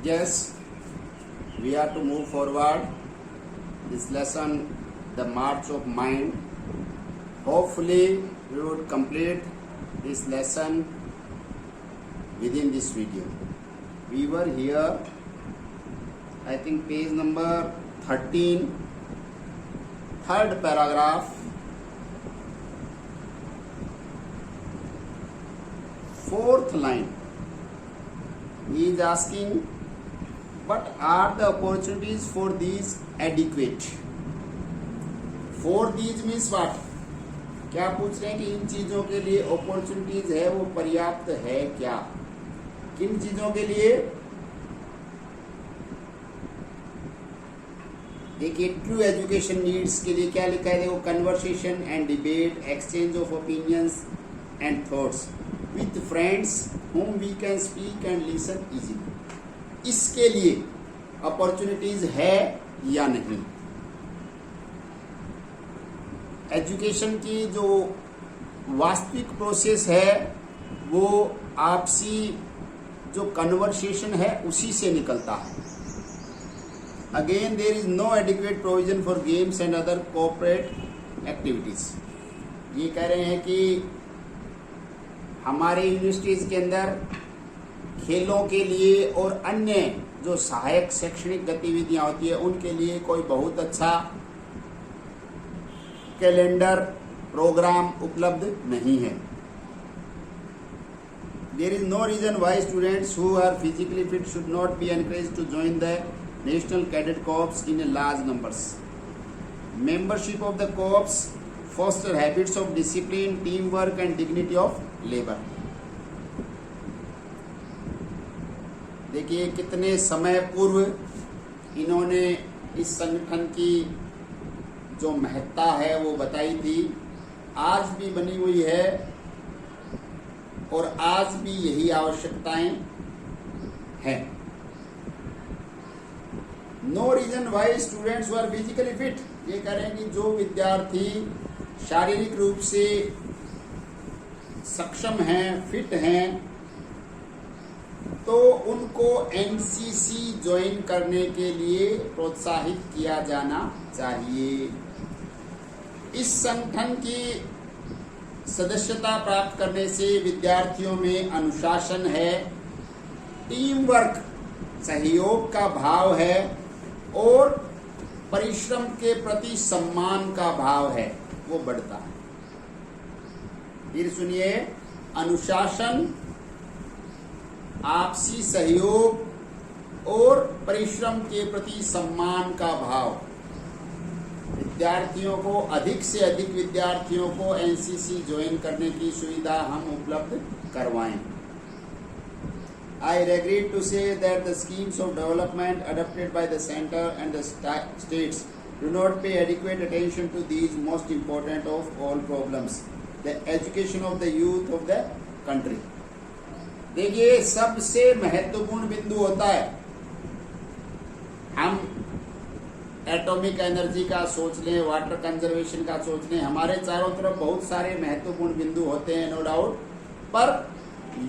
Yes, we are to move forward this lesson, the march of mind. Hopefully, we would complete this lesson within this video. We were here, I think page number 13, third paragraph, fourth line. He is asking, what are the opportunities for these adequate? For these means what? क्या पूछ रहे हैं कि इन चीजों के लिए opportunities है वो पर्याप्त है क्या? किन चीजों के लिए? देखिए, ट्रू एजुकेशन नीड्स के लिए क्या लिखा है? देखो, conversation and debate, exchange of opinions and thoughts with friends whom we can speak and listen easily. इसके लिए अपॉर्चुनिटीज है या नहीं? एजुकेशन की जो वास्तविक प्रोसेस है वो आपसी जो कन्वर्सेशन है उसी से निकलता है. Again, there is no adequate provision for games and other corporate activities. ये कह रहे हैं कि हमारे यूनिवर्सिटीज के अंदर खेलों के लिए और अन्य जो सहायक शैक्षणिक गतिविधियां होती है उनके लिए कोई बहुत अच्छा कैलेंडर प्रोग्राम उपलब्ध नहीं है. There is no reason why students who are physically fit should not be encouraged to join the national cadet corps in a large numbers. Membership of the corps foster habits of discipline, teamwork and dignity of labor. देखिए, कितने समय पूर्व इन्होंने इस संगठन की जो महत्ता है वो बताई थी. आज भी बनी हुई है और आज भी यही आवश्यकताएं हैं. No reason why students are physically fit. ये कह रहे हैं कि जो विद्यार्थी शारीरिक रूप से सक्षम हैं, फिट हैं, तो उनको एनसीसी ज्वाइन करने के लिए प्रोत्साहित किया जाना चाहिए. इस संगठन की सदस्यता प्राप्त करने से विद्यार्थियों में अनुशासन है, टीम वर्क, सहयोग का भाव है और परिश्रम के प्रति सम्मान का भाव है, वो बढ़ता है. फिर सुनिए, अनुशासन, आपसी सहयोग और परिश्रम के प्रति सम्मान का भाव. विद्यार्थियों को, अधिक से अधिक विद्यार्थियों को एनसीसी ज्वाइन करने की सुविधा हम उपलब्ध करवाएं. I regret to say that the schemes of development adopted by the center and the states do not pay adequate attention to these most important of all problems, the education of the youth of the country. देखिए, सबसे महत्वपूर्ण बिंदु होता है, हम atomic energy का सोच लें, वाटर कंजर्वेशन का सोच लें, हमारे चारों तरफ बहुत सारे महत्वपूर्ण बिंदु होते हैं, नो डाउट. पर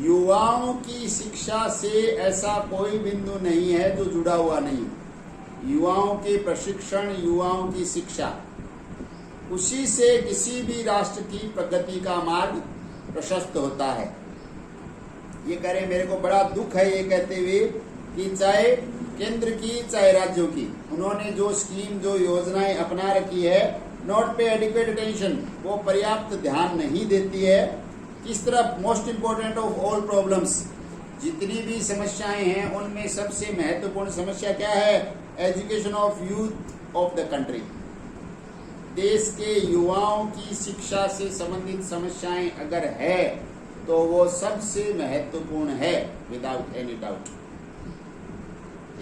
युवाओं की शिक्षा से ऐसा कोई बिंदु नहीं है जो जुड़ा हुआ नहीं. युवाओं के प्रशिक्षण, युवाओं की शिक्षा, उसी से किसी भी राष्ट्र की प्रगति का मार्ग प्रशस्त होता है. ये करें, मेरे को बड़ा दुख है ये कहते हुए कि चाहे केंद्र की चाहे राज्यों की, उन्होंने जो स्कीम, जो योजनाएं अपना रखी है, नॉट पे एडिक्वेट अटेंशन, वो पर्याप्त ध्यान नहीं देती है. किस तरह? Most important of all problems, जितनी भी समस्याएं हैं उनमें सबसे महत्वपूर्ण समस्या क्या है? Education of youth of the country. देश के युवाओं की शिक्षा से संबंधित समस्याएं अगर है तो वो सबसे महत्वपूर्ण है, विदाउट एनी डाउट.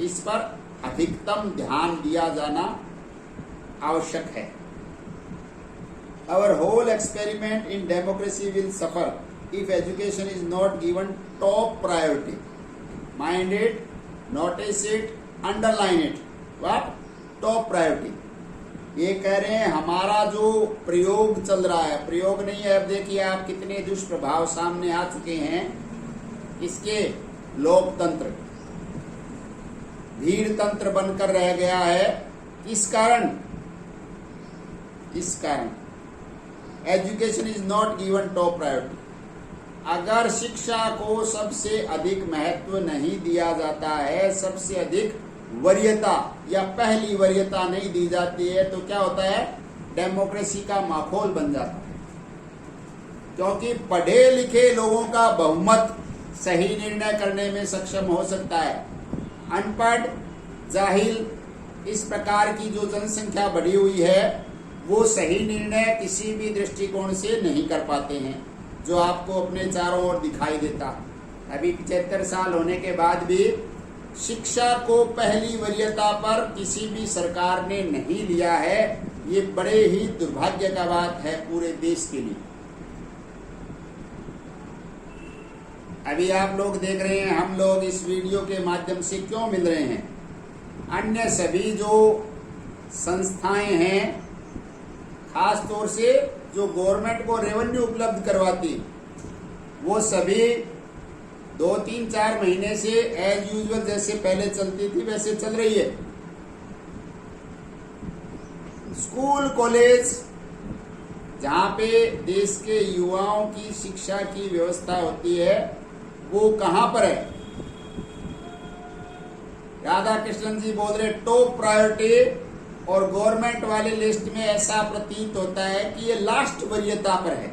इस पर अधिकतम ध्यान दिया जाना आवश्यक है. Our whole experiment in democracy will suffer if education is not given top priority. Mind it, notice it, underline it. What? Top priority. ये कह रहे हैं हमारा जो प्रयोग चल रहा है, प्रयोग नहीं है, अब देखिए आप कितने दुष्प्रभाव सामने आ चुके हैं इसके लोकतंत्र भीड़ तंत्र बनकर रह गया है। किस कारण? Education is not given top priority. अगर शिक्षा को सबसे अधिक महत्व नहीं दिया जाता है, सबसे अधिक वरीयता या पहली वरीयता नहीं दी जाती है, तो क्या होता है? डेमोक्रेसी का माहौल बन जाता है। क्योंकि पढ़े लिखे लोगों का बहुमत सही निर्णय करने में सक्षम हो सकता है। अनपढ़, जाहिल, इस प्रकार की जो जनसंख्या बढ़ी हुई है, वो सही निर्णय किसी भी दृष्टिकोण से नहीं कर पाते हैं, जो आपको अपने चारों ओर दिखाई देता। अभी 75 साल होने के बाद भी शिक्षा को पहली वरीयता पर किसी भी सरकार ने नहीं लिया है। ये बड़े ही दुर्भाग्य का बात है पूरे देश के लिए। अभी आप लोग देख रहे हैं, हम लोग इस वीडियो के माध्यम से क्यों मिल रहे हैं? अन्य सभी जो संस्थाएं हैं, खास तौर से जो गवर्नमेंट को रेवेन्यू उपलब्ध करवाती, वो सभी 2-3-4 महीने से एज यूजुअल जैसे पहले चलती थी वैसे चल रही है। स्कूल, कॉलेज, जहां पे देश के युवाओं की शिक्षा की व्यवस्था होती है, वो कहां पर है? राधा कृष्णन जी बोल रहे टॉप प्रायोरिटी, और गवर्नमेंट वाले लिस्ट में ऐसा प्रतीत होता है कि ये लास्ट वरीयता पर है।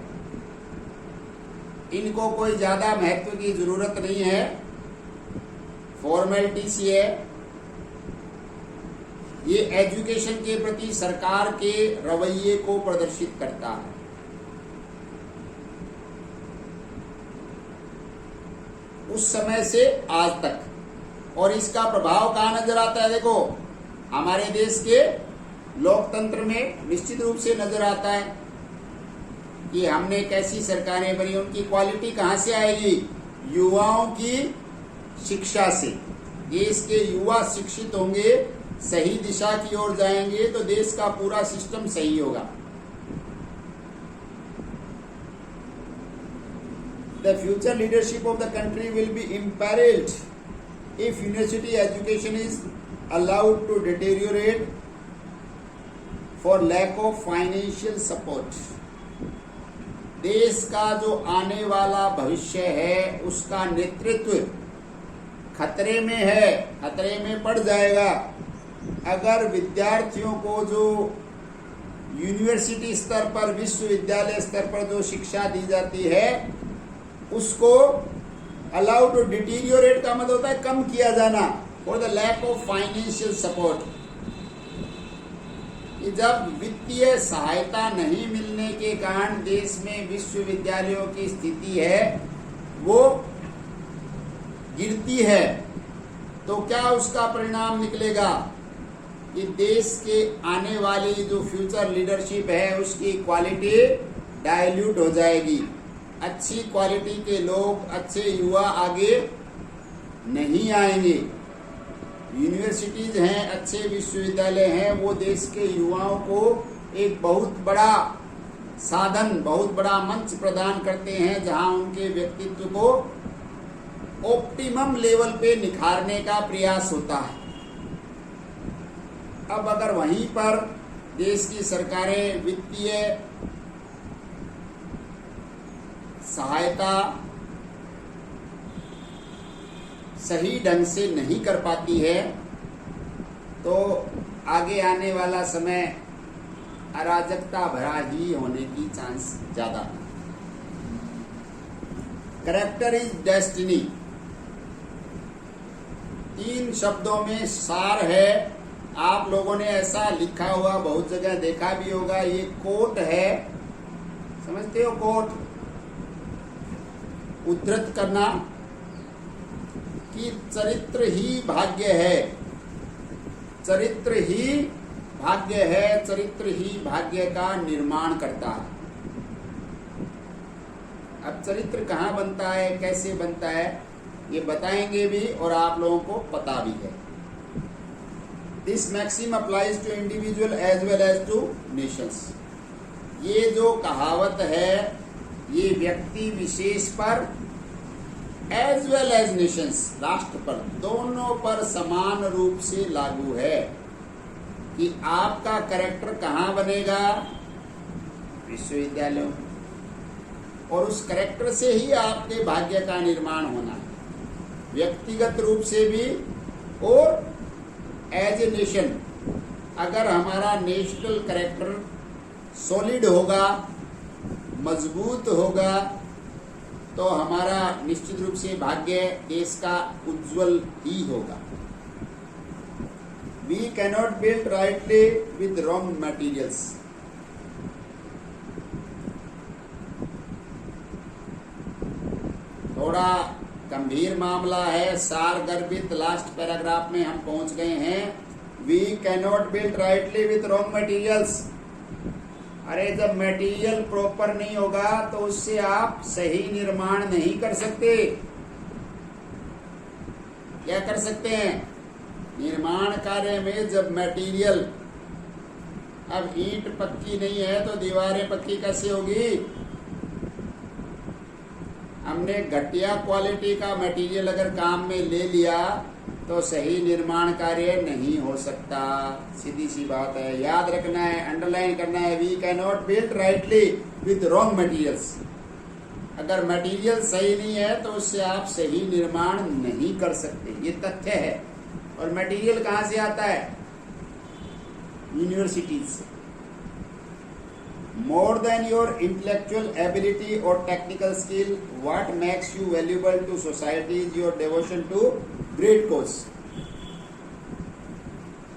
इनको कोई ज्यादा महत्व की जरूरत नहीं है, फॉर्मेलिटी सी है। ये एजुकेशन के प्रति सरकार के रवैये को प्रदर्शित करता है। उस समय से आज तक, और इसका प्रभाव कहां नजर आता है? देखो, हमारे देश के लोकतंत्र में निश्चित रूप से नजर आता है कि हमने कैसी सरकारें बनी, उनकी क्वालिटी कहां से आएगी? युवाओं की शिक्षा से। देश के युवा शिक्षित होंगे, सही दिशा की ओर जाएंगे, तो देश का पूरा सिस्टम सही होगा। The future leadership of the country will be imperiled if university education is allowed to deteriorate for lack of financial support. देश का जो आने वाला भविष्य है, उसका नेतृत्व खतरे में है, खतरे में पड़ जाएगा अगर विद्यार्थियों को जो यूनिवर्सिटी स्तर पर, विश्वविद्यालय स्तर पर जो शिक्षा दी जाती है, उसको अलाउ टू डिटीरियोरेट का मतलब होता है कम किया जाना, for the lack of financial support. जब वित्तीय सहायता नहीं मिलने के कारण देश में विश्वविद्यालयों की स्थिति है वो गिरती है, तो क्या उसका परिणाम निकलेगा कि देश के आने वाली जो फ्यूचर लीडरशिप है उसकी क्वालिटी डाइल्यूट हो जाएगी। अच्छी क्वालिटी के लोग, अच्छे युवा आगे नहीं आएंगे। यूनिवर्सिटीज हैं, अच्छे विश्वविद्यालय हैं, वो देश के युवाओं को एक बहुत बड़ा साधन, बहुत बड़ा मंच प्रदान करते हैं, जहां उनके व्यक्तित्व को ऑप्टिमम लेवल पे निखारने का प्रयास होता है। अब अगर वहीं पर देश की सरकारें वित्तीय सहायता सही ढंग से नहीं कर पाती है, तो आगे आने वाला समय अराजकता भरा ही होने की चांस ज्यादा है। कैरेक्टर इज डेस्टिनी, 3 शब्दों में सार है। आप लोगों ने ऐसा लिखा हुआ बहुत जगह देखा भी होगा, ये कोट है, समझते हो? कोट उद्धृत करना कि चरित्र ही भाग्य है, चरित्र ही भाग्य है, चरित्र ही भाग्य का निर्माण करता है। अब चरित्र कहाँ बनता है, कैसे बनता है, ये बताएंगे भी और आप लोगों को पता भी है। This maxim applies to individual as well as to nations. ये जो कहावत है ये व्यक्ति विशेष पर एज वेल एज नेशंस, राष्ट्र पर, दोनों पर समान रूप से लागू है कि आपका कैरेक्टर कहाँ बनेगा, विश्वविद्यालयों, और उस कैरेक्टर से ही आपके भाग्य का निर्माण होना है, व्यक्तिगत रूप से भी और एज ए नेशन। अगर हमारा नेशनल कैरेक्टर सॉलिड होगा, मजबूत होगा, तो हमारा निश्चित रूप से भाग्य देश का उज्जवल ही होगा। We cannot build rightly with wrong materials. थोड़ा गंभीर मामला है, सार गर्भित लास्ट पैराग्राफ में हम पहुंच गए हैं। We cannot build rightly with wrong materials. अरे जब मटेरियल प्रॉपर नहीं होगा तो उससे आप सही निर्माण नहीं कर सकते। क्या कर सकते हैं? निर्माण कार्य में जब मटेरियल, अब ईंट पक्की नहीं है तो दीवारें पक्की कैसे होगी? हमने घटिया क्वालिटी का मटेरियल अगर काम में ले लिया तो सही निर्माण कार्य नहीं हो सकता। सीधी सी बात है, याद रखना है, अंडरलाइन करना है। We can not build rightly with wrong materials. अगर मटेरियल सही नहीं है तो उससे आप सही निर्माण नहीं कर सकते, ये तथ्य है। और मटेरियल कहां से आता है? यूनिवर्सिटीज से। More than your intellectual ability और technical skill, what makes you valuable to society is your devotion to great cause.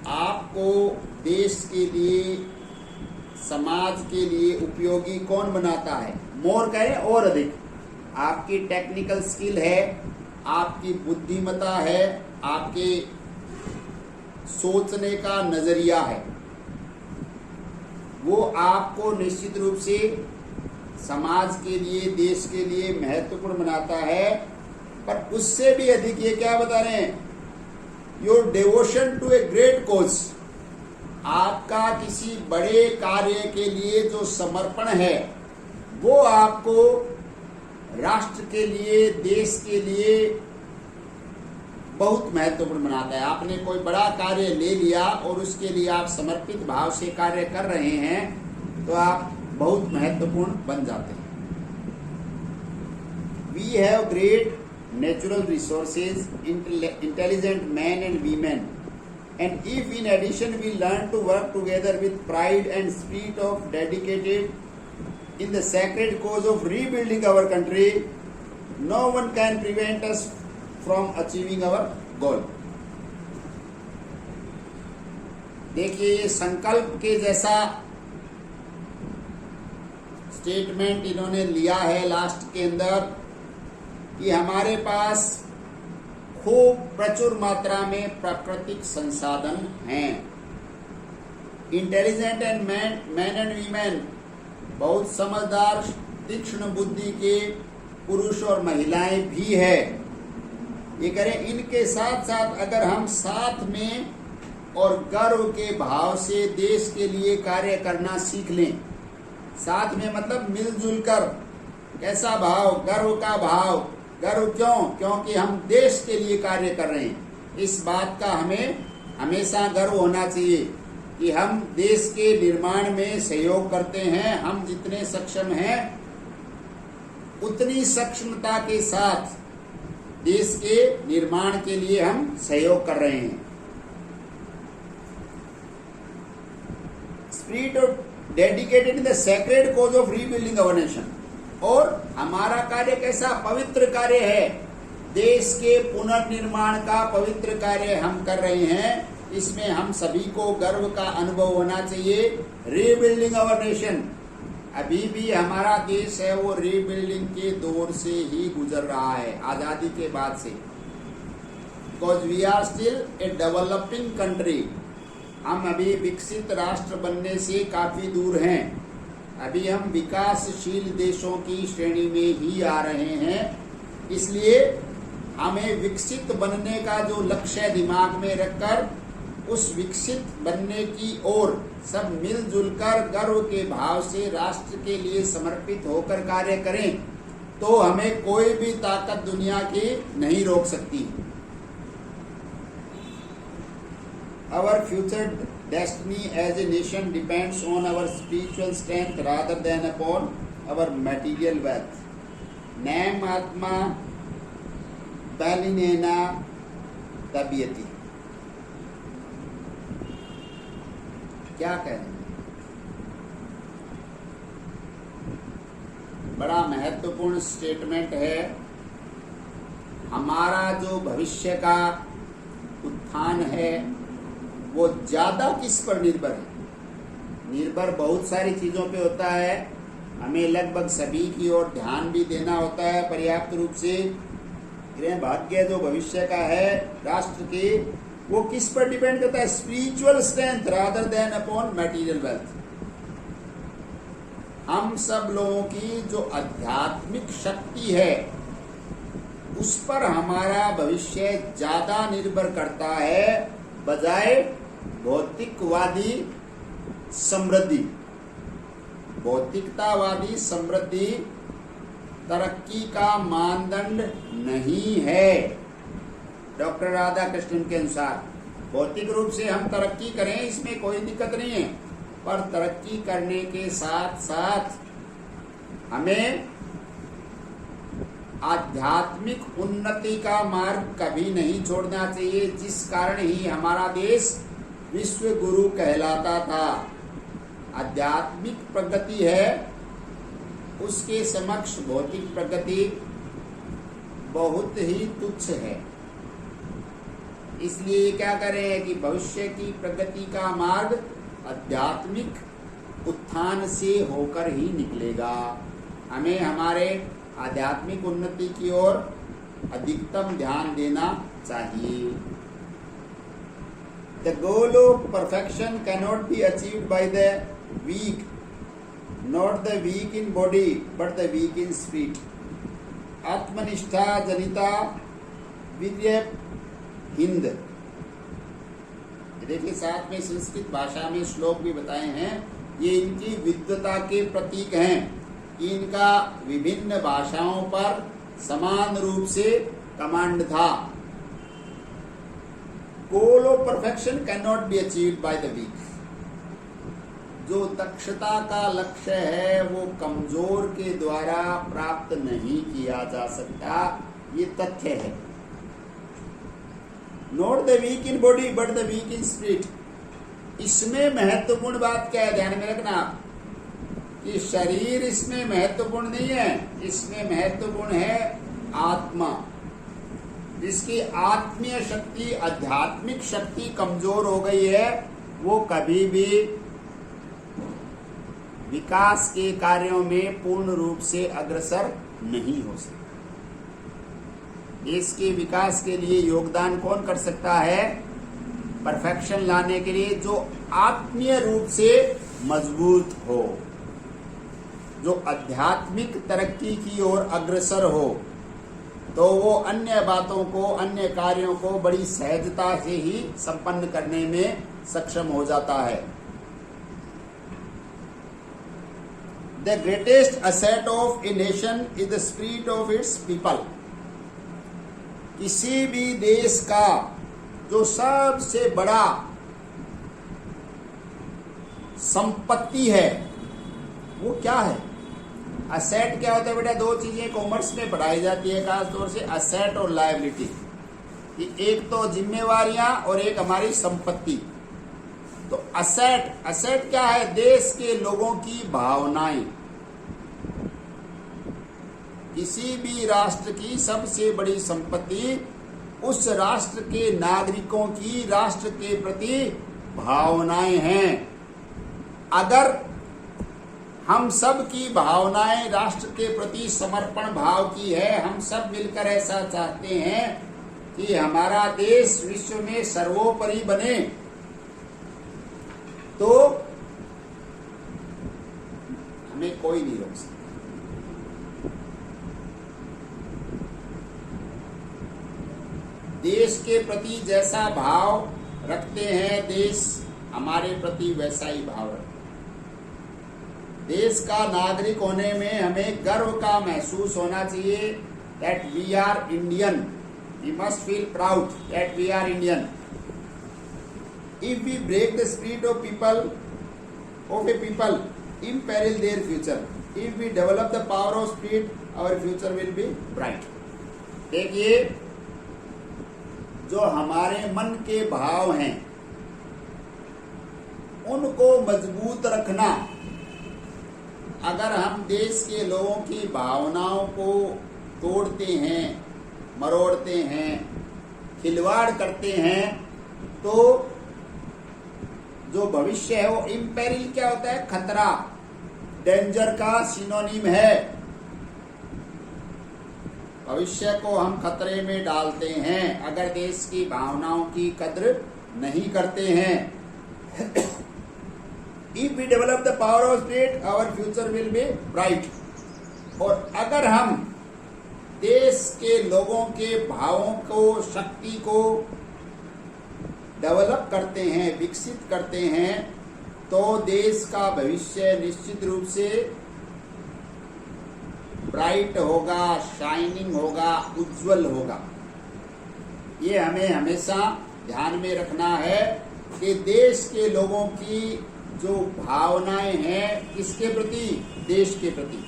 आपको देश के लिए, समाज के लिए उपयोगी कौन बनाता है? मोर कहें और अधिक। आपकी टेक्निकल स्किल है, आपकी बुद्धिमत्ता है, आपके सोचने का नजरिया है, वो आपको निश्चित रूप से समाज के लिए, देश के लिए महत्वपूर्ण बनाता है। पर उससे भी अधिक ये क्या बता रहे हैं? Your devotion to a great cause. आपका किसी बड़े कार्य के लिए जो समर्पण है वो आपको राष्ट्र के लिए, देश के लिए बहुत महत्वपूर्ण बनाता है। आपने कोई बड़ा कार्य ले लिया और उसके लिए आप समर्पित भाव से कार्य कर रहे हैं तो आप बहुत महत्वपूर्ण बन जाते हैं। We have great natural resources, intelligent men and women, and if in addition we learn to work together with pride and spirit of dedicated in the sacred cause of rebuilding our country, no one can prevent us from achieving our goal. देखिए, ये संकल्प के जैसा statement इन्होंने लिया है last के अंदर कि हमारे पास खूब प्रचुर मात्रा में प्राकृतिक संसाधन हैं। Intelligent and man and women, बहुत समझदार, तीक्ष्ण बुद्धि के पुरुष और महिलाएं भी है। ये करें, इनके साथ साथ अगर हम साथ में और गर्व के भाव से देश के लिए कार्य करना सीख लें, साथ में मतलब मिलजुल कर, कैसा भाव? गर्व का भाव। गर्व क्यों? क्योंकि हम देश के लिए कार्य कर रहे हैं। इस बात का हमें हमेशा गर्व होना चाहिए कि हम देश के निर्माण में सहयोग करते हैं। हम जितने सक्षम हैं उतनी सक्षमता के साथ देश के निर्माण के लिए हम सहयोग कर रहे हैं। Spirit of dedicated in the sacred cause of rebuilding our nation. और हमारा कार्य कैसा? पवित्र कार्य है। देश के पुनर्निर्माण का पवित्र कार्य हम कर रहे हैं। इसमें हम सभी को गर्व का अनुभव होना चाहिए। रीबिल्डिंग अवर नेशन, अभी भी हमारा देश है वो रीबिल्डिंग के दौर से ही गुजर रहा है, आजादी के बाद से। Because we are still a developing country. हम अभी विकसित राष्ट्र बनने से काफी दूर हैं। अभी हम विकासशील देशों की श्रेणी में ही आ रहे हैं। इसलिए हमें विकसित बनने का जो लक्ष्य दिमाग में रखकर उस विकसित बनने की ओर सब मिलजुल कर गर्व के भाव से राष्ट्र के लिए समर्पित होकर कार्य करें। तो हमें कोई भी ताकत दुनिया की नहीं रोक सकती। Our future destiny as a nation depends on our spiritual strength rather than upon our material wealth. नैम आत्मा बैलिनेना तबियती। क्या कह रहे हैं? बड़ा महत्वपूर्ण स्टेटमेंट है। हमारा जो भविष्य का उत्थान है वो ज्यादा किस पर निर्भर है? निर्भर बहुत सारी चीजों पे होता है। हमें लगभग सभी की ओर ध्यान भी देना होता है पर्याप्त रूप से। गृह भाग्य जो भविष्य का है राष्ट्र के, वो किस पर डिपेंड करता है? Spiritual strength rather than upon material wealth. हम सब लोगों की जो आध्यात्मिक शक्ति है उस पर हमारा भविष्य ज्यादा निर्भर करता है बजाय भौतिकवादी समृद्धि। भौतिकतावादी समृद्धि तरक्की का मानदंड नहीं है। डॉक्टर राधाकृष्णन के अनुसार भौतिक रूप से हम तरक्की करें इसमें कोई दिक्कत नहीं है, पर तरक्की करने के साथ साथ हमें आध्यात्मिक उन्नति का मार्ग कभी नहीं छोड़ना चाहिए, जिस कारण ही हमारा देश विश्व गुरु कहलाता था। आध्यात्मिक प्रगति है उसके समक्ष भौतिक प्रगति बहुत ही तुच्छ है। इसलिए क्या करें कि भविष्य की प्रगति का मार्ग आध्यात्मिक उत्थान से होकर ही निकलेगा। हमें हमारे आध्यात्मिक उन्नति की ओर अधिकतम ध्यान देना चाहिए। The goal of perfection cannot be achieved by the weak, not the weak in body, but the weak in spirit. आत्मनिष्ठा जनिता वीर्य हिंद। देखिए साथ में संस्कृत भाषा में श्लोक भी बताए हैं। ये इनकी विद्वता के प्रतीक हैं। इनका विभिन्न भाषाओं पर समान रूप से कमांड था। Goal of perfection can not be achieved by the weak. जो दक्षता का लक्ष्य है वो कमजोर के द्वारा प्राप्त नहीं किया जा सकता, ये तथ्य है। Not the weak in body but the weak in spirit. इसमें महत्वपूर्ण बात क्या है, ध्यान में रखना आप, कि शरीर इसमें महत्वपूर्ण नहीं है, इसमें महत्वपूर्ण है आत्मा। जिसकी आत्मीय शक्ति, आध्यात्मिक शक्ति कमजोर हो गई है, वो कभी भी विकास के कार्यों में पूर्ण रूप से अग्रसर नहीं हो सकता। देश के विकास के लिए योगदान कौन कर सकता है? परफेक्शन लाने के लिए जो आत्मीय रूप से मजबूत हो, जो आध्यात्मिक तरक्की की ओर अग्रसर हो, तो वो अन्य बातों को, अन्य कार्यों को बड़ी सहजता से ही संपन्न करने में सक्षम हो जाता है। The greatest asset of a nation is the spirit of its people. किसी भी देश का जो सबसे बड़ा संपत्ति है वो क्या है? असेट क्या होता है बेटा? दो चीजें कॉमर्स में पढ़ाई जाती है खास तौर से, असेट और लायबिलिटी। एक तो जिम्मेवारियां और एक हमारी संपत्ति। तो असेट क्या है? देश के लोगों की भावनाएं। किसी भी राष्ट्र की सबसे बड़ी संपत्ति उस राष्ट्र के नागरिकों की राष्ट्र के प्रति भावनाएं हैं। अगर हम सब की भावनाएं राष्ट्र के प्रति समर्पण भाव की है, हम सब मिलकर ऐसा चाहते हैं कि हमारा देश विश्व में सर्वोपरि बने, तो हमें कोई नहीं रोक सकता। देश के प्रति जैसा भाव रखते हैं, देश हमारे प्रति वैसा ही भाव रखता है। देश का नागरिक होने में हमें गर्व का महसूस होना चाहिए that we are Indian. We must feel proud that we are Indian. If we break the spirit of a people, imperil their future. If we develop the power of spirit, our future will be bright. देखिए, जो हमारे मन के भाव हैं उनको मजबूत रखना, अगर हम देश के लोगों की भावनाओं को तोड़ते हैं, मरोड़ते हैं, खिलवाड़ करते हैं, तो जो भविष्य है वो इम्पेरिल क्या होता है? खतरा, डेंजर का सिनोनिम है। भविष्य को हम खतरे में डालते हैं अगर देश की भावनाओं की कद्र नहीं करते हैं। If we develop the power of spirit, our future will be bright. और अगर हम देश के लोगों के भावों को, शक्ति को डेवलप करते हैं, विकसित करते हैं, तो देश का भविष्य निश्चित रूप से ब्राइट होगा, शाइनिंग होगा, उज्जवल होगा। ये हमें हमेशा ध्यान में रखना है कि देश के लोगों की जो भावनाएं हैं किसके प्रति? देश के प्रति,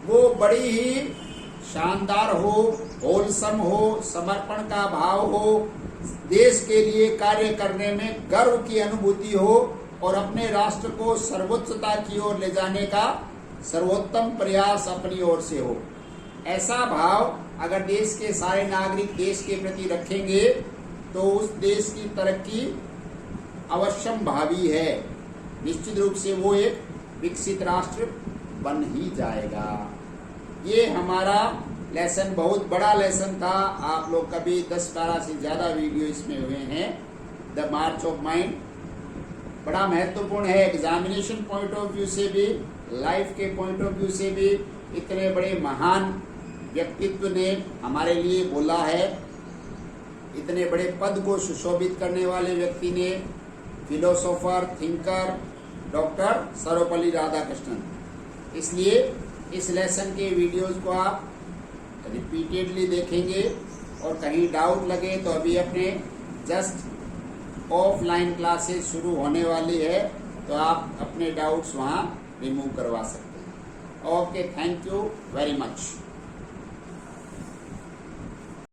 वो बड़ी ही शानदार हो, होलसम हो, समर्पण का भाव हो, देश के लिए कार्य करने में गर्व की अनुभूति हो और अपने राष्ट्र को सर्वोच्चता की ओर ले जाने का सर्वोत्तम प्रयास अपनी ओर से हो। ऐसा भाव अगर देश के सारे नागरिक देश के प्रति रखेंगे तो उस देश की तरक्की अवश्यम भावी है। निश्चित रूप से वो एक विकसित राष्ट्र बन ही जाएगा। ये हमारा लेसन बहुत बड़ा लेसन था। आप लोग कभी 10-12 से ज्यादा वीडियो इसमें हुए हैं। द मार्च ऑफ माइंड बड़ा महत्वपूर्ण है, एग्जामिनेशन पॉइंट ऑफ व्यू से भी, लाइफ के पॉइंट ऑफ व्यू से भी। इतने बड़े महान व्यक्तित्व ने हमारे लिए बोला है, इतने बड़े पद को सुशोभित करने वाले व्यक्ति ने, philosopher, thinker doctor Sarvepalli Radhakrishnan. इसलिए इस लेसन के वीडियोस को आप रिपीटेडली देखेंगे और कहीं डाउट लगे तो अभी अपने जस्ट ऑफलाइन क्लासेस शुरू होने वाली है, तो आप अपने डाउट्स वहाँ रिमूव करवा सकते हैं। Okay, thank you very much.